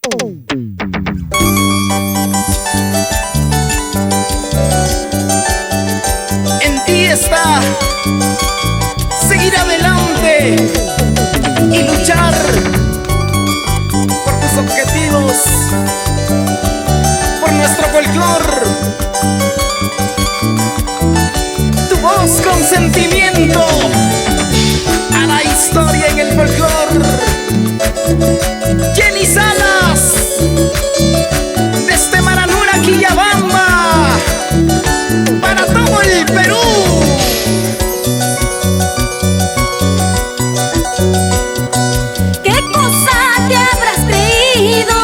En ti está seguir adelante y luchar por tus objetivos, por nuestro folclor. Tu voz con sentimiento hará historia en el folclor. Jenny Salas, desde Maranura, Quillabamba, para todo el Perú. ¿Qué cosa te habrás creído?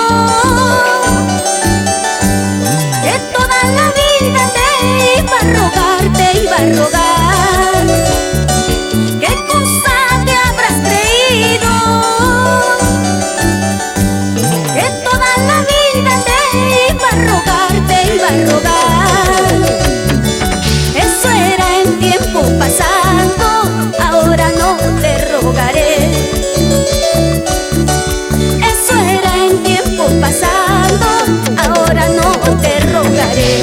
Que toda la vida te iba a rogar, te iba a rogar. ¿Qué cosa te habrás creído? Que toda la vida te iba a rogar, te iba a rogar. Eso era en tiempo pasado, ahora no te rogaré. Eso era en tiempo pasado, ahora no te rogaré.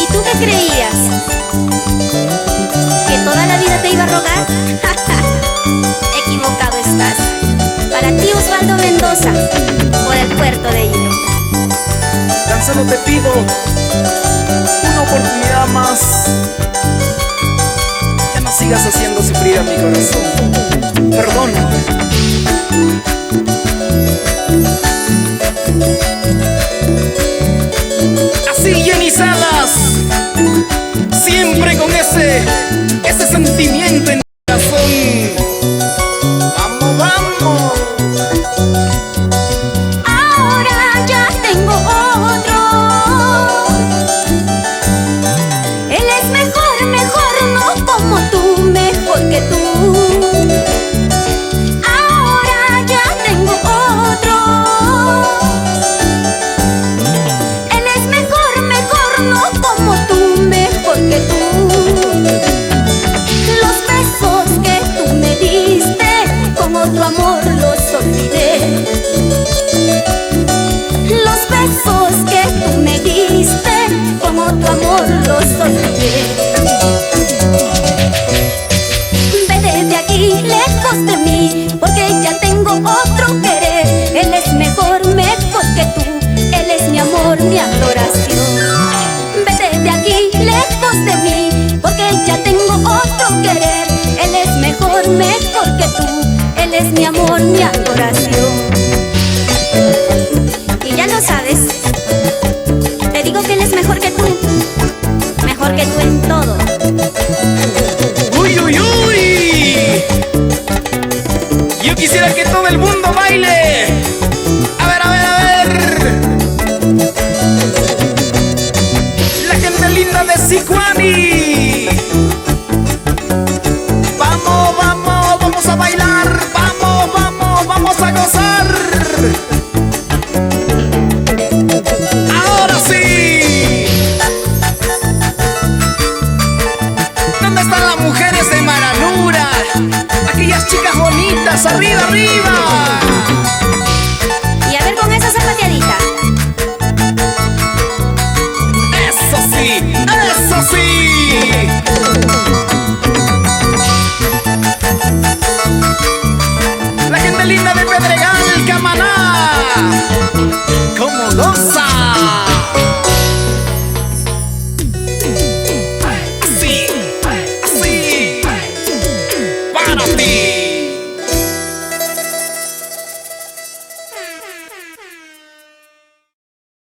¿Y tú qué creías? ¿Que toda la vida te iba a rogar? Equivocado estás. Para ti, Osvaldo Mendoza, por el Puerto de Hilo. Tan solo te pido una oportunidad más. Ya no sigas haciendo sufrir a mi corazón. Perdóname. Así, Jenny Salas, siempre con ese sentimiento en el corazón. Vamos, vamos. Ahora ya tengo otro. Él es mejor, mejor, no como tú, mejor que tú. Ahora ya tengo otro. Él es mejor, mejor, no como tú, mejor que tú. Los besos que tú me diste, con otro amor los olvidé. Los besos que tú me diste, con otro amor los olvidé. Vete de aquí, lejos de mí, porque ya tengo otro querer. Él es mejor, mejor que tú, él es mi amor, mi adoración. Vete de aquí, lejos de mí, porque ya tengo otro querer. Él es mejor, mejor que tú, él es mi amor, mi adoración. Y ya lo sabes, te digo que él es mejor que tú en todo. Uy, uy, uy. Yo quisiera que todo el mundo baile. A ver, a ver, a ver. La gente linda de Sicuani. Vamos, vamos, vamos a bailar. Vamos, vamos, vamos a gozar. Ahora sí. ¿Dónde están las mujeres de Maranura? Aquellas chicas bonitas, arriba, arriba. Y a ver con esa zapateadita. Eso sí, eso sí. La gente linda de Pedregal, Camaná. ¿Cómo goza? Así, así. Para ti.